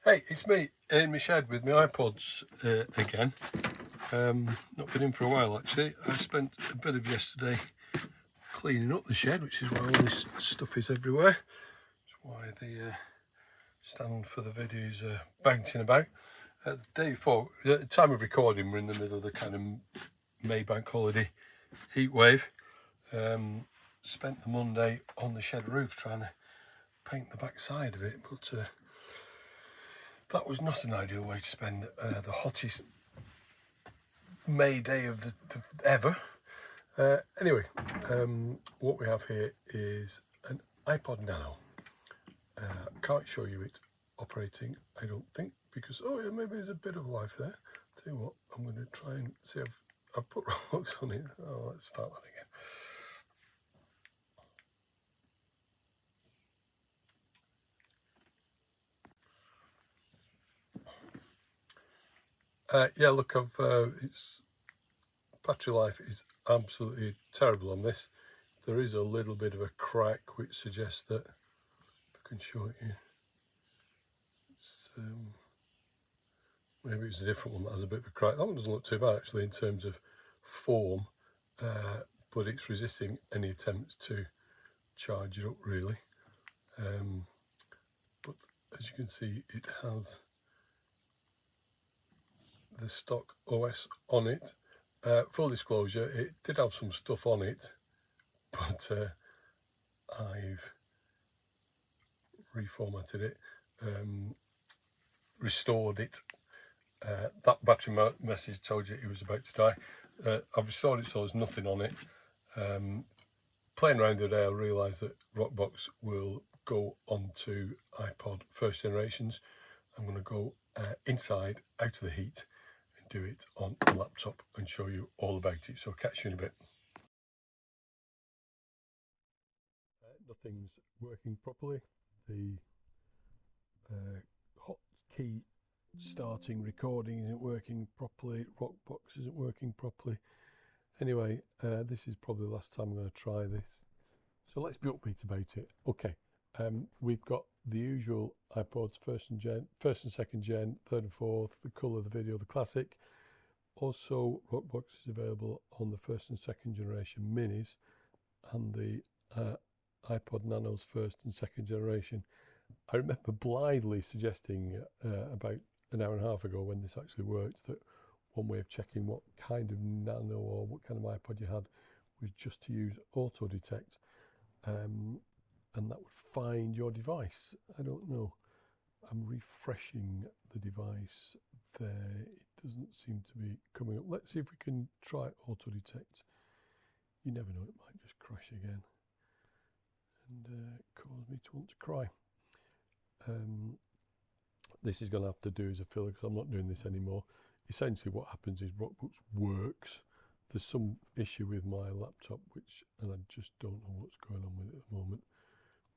Hey, it's me in my shed with my iPods again. Not been in for a while actually. I spent a bit of yesterday cleaning up the shed, which is why all this stuff is everywhere. That's why the stand for the video is bouncing about. The day before, at the time of recording, we're in the middle of the kind of May bank holiday heat wave. Spent the Monday on the shed roof trying to paint the back side of it, but that was not an ideal way to spend the hottest May day of the ever. Anyway, what we have here is an Ipod Nano. Can't show you it operating, I don't think, because, oh yeah, maybe there's a bit of life there. Tell you what, I'm going to try and see if I've put Rockbox on it. Oh, let's start that again. Yeah, look, it's battery life is absolutely terrible on this. There is a little bit of a crack, which suggests that, if I can show it here, it's, maybe it's a different one that has a bit of a crack. That one doesn't look too bad actually in terms of form, but it's resisting any attempts to charge it up really. But as you can see, it has the stock OS on it. Full disclosure, it did have some stuff on it, but I've reformatted it, restored it. That battery message told you it was about to die. I've restored it so there's nothing on it. Playing around the day, I realised that Rockbox will go onto Ipod first generations. I'm going to go inside, out of the heat, and do it on a laptop and show you all about it. So catch you in a bit. Nothing's working properly. The hotkey starting recording isn't working properly. Rockbox isn't working properly. Anyway, this is probably the last time I'm going to try this. So let's be upbeat about it. Okay, we've got the usual iPods, first and second gen, third and fourth, the colour, the video, the classic. Also, Rockbox is available on the first and second generation minis and the Ipod Nanos first and second generation. I remember blithely suggesting about an hour and a half ago when this actually worked that one way of checking what kind of nano or what kind of iPod you had was just to use auto detect, and that would find your device. I don't know. I'm refreshing the device there. It doesn't seem to be coming up. Let's see if we can try auto detect. You never know, it might just crash again and cause me to want to cry. This is going to have to do as a filler because I'm not doing this anymore. Essentially what happens is Rockbox works. There's some issue with my laptop and I just don't know what's going on with it at the moment.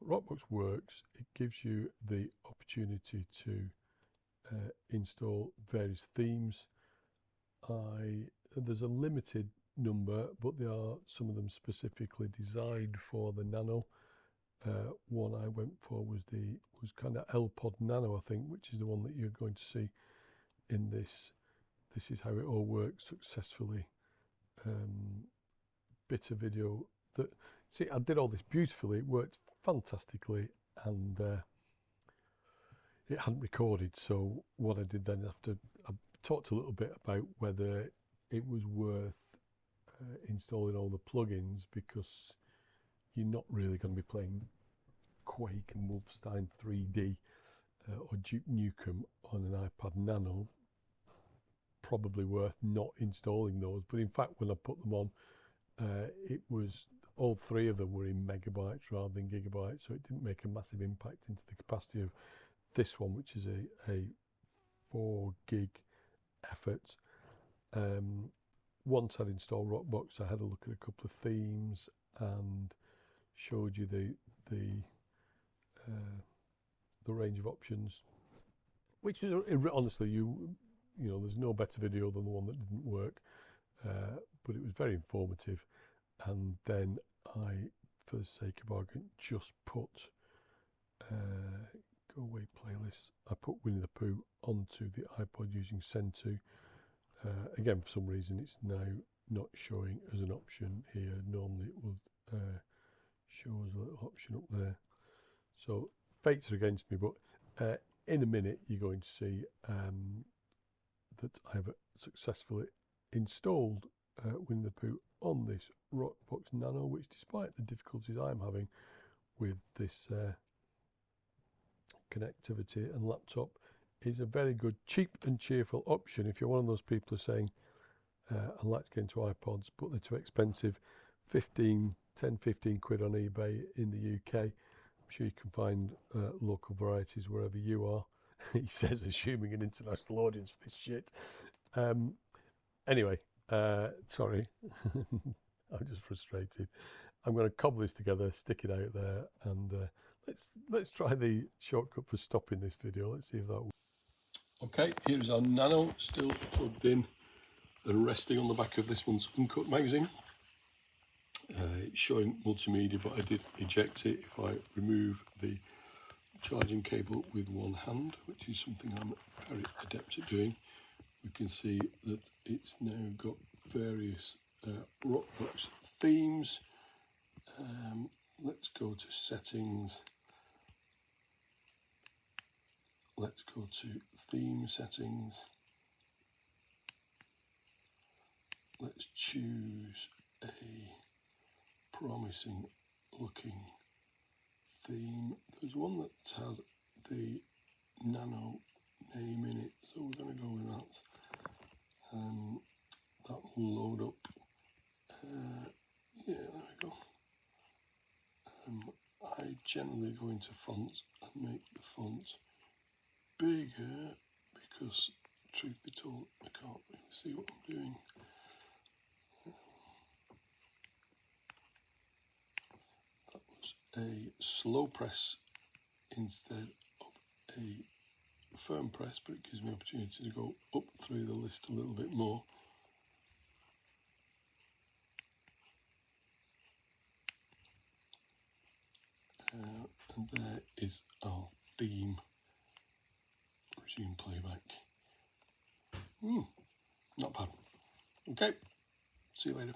But Rockbox works. It gives you the opportunity to install various themes. There's a limited number, but there are some of them specifically designed for the Nano. One I went for was kind of Ipod Nano, I think, which is the one that you're going to see in this. This is how it all works successfully. Bit of video that, see, I did all this beautifully. It worked fantastically, and it hadn't recorded. So what I did then after, I talked a little bit about whether it was worth installing all the plugins, because you're not really going to be playing Quake and Wolfenstein 3D or Duke Nukem on an Ipod Nano. Probably worth not installing those, but in fact when I put them on, it was, all three of them were in megabytes rather than gigabytes, so it didn't make a massive impact into the capacity of this one, which is a 4 gig effort. Once I'd installed Rockbox, I had a look at a couple of themes and showed you the range of options, which is honestly, you know, there's no better video than the one that didn't work, but it was very informative. And then I, for the sake of argument, just put go away this. I put Winnie the Pooh onto the iPod using Send To. Again, for some reason, it's now not showing as an option here. Normally, it will show as a little option up there. So fates are against me, but in a minute, you're going to see that I have successfully installed Winnie the Pooh on this Rockbox Nano, which, despite the difficulties I'm having with this connectivity and laptop, is a very good, cheap and cheerful option. If you're one of those people who are saying, I'd like to get into iPods, but they're too expensive, 10, 15 quid on eBay in the UK. I'm sure you can find local varieties wherever you are. He says, assuming an international audience for this shit. Anyway, sorry, I'm just frustrated. I'm going to cobble this together, stick it out there, and let's try the shortcut for stopping this video. Let's see if that works. Okay, here's our Nano still plugged in and resting on the back of this one's uncut magazine. It's showing multimedia, but I did eject it if I remove the charging cable with one hand, which is something I'm very adept at doing. We can see that it's now got various Rockbox themes. Let's go to settings. Let's go to theme settings. Let's choose a promising looking theme. There's one that had the Nano name in it, so we're going to go with that. That will load up. Yeah, there we go. I generally go into fonts and make the fonts bigger because, truth be told, I can't really see what I'm doing. That was a slow press instead of a firm press, but it gives me opportunity to go up through the list a little bit more. And there is our theme. Resume playback. Not bad. Okay, see you later.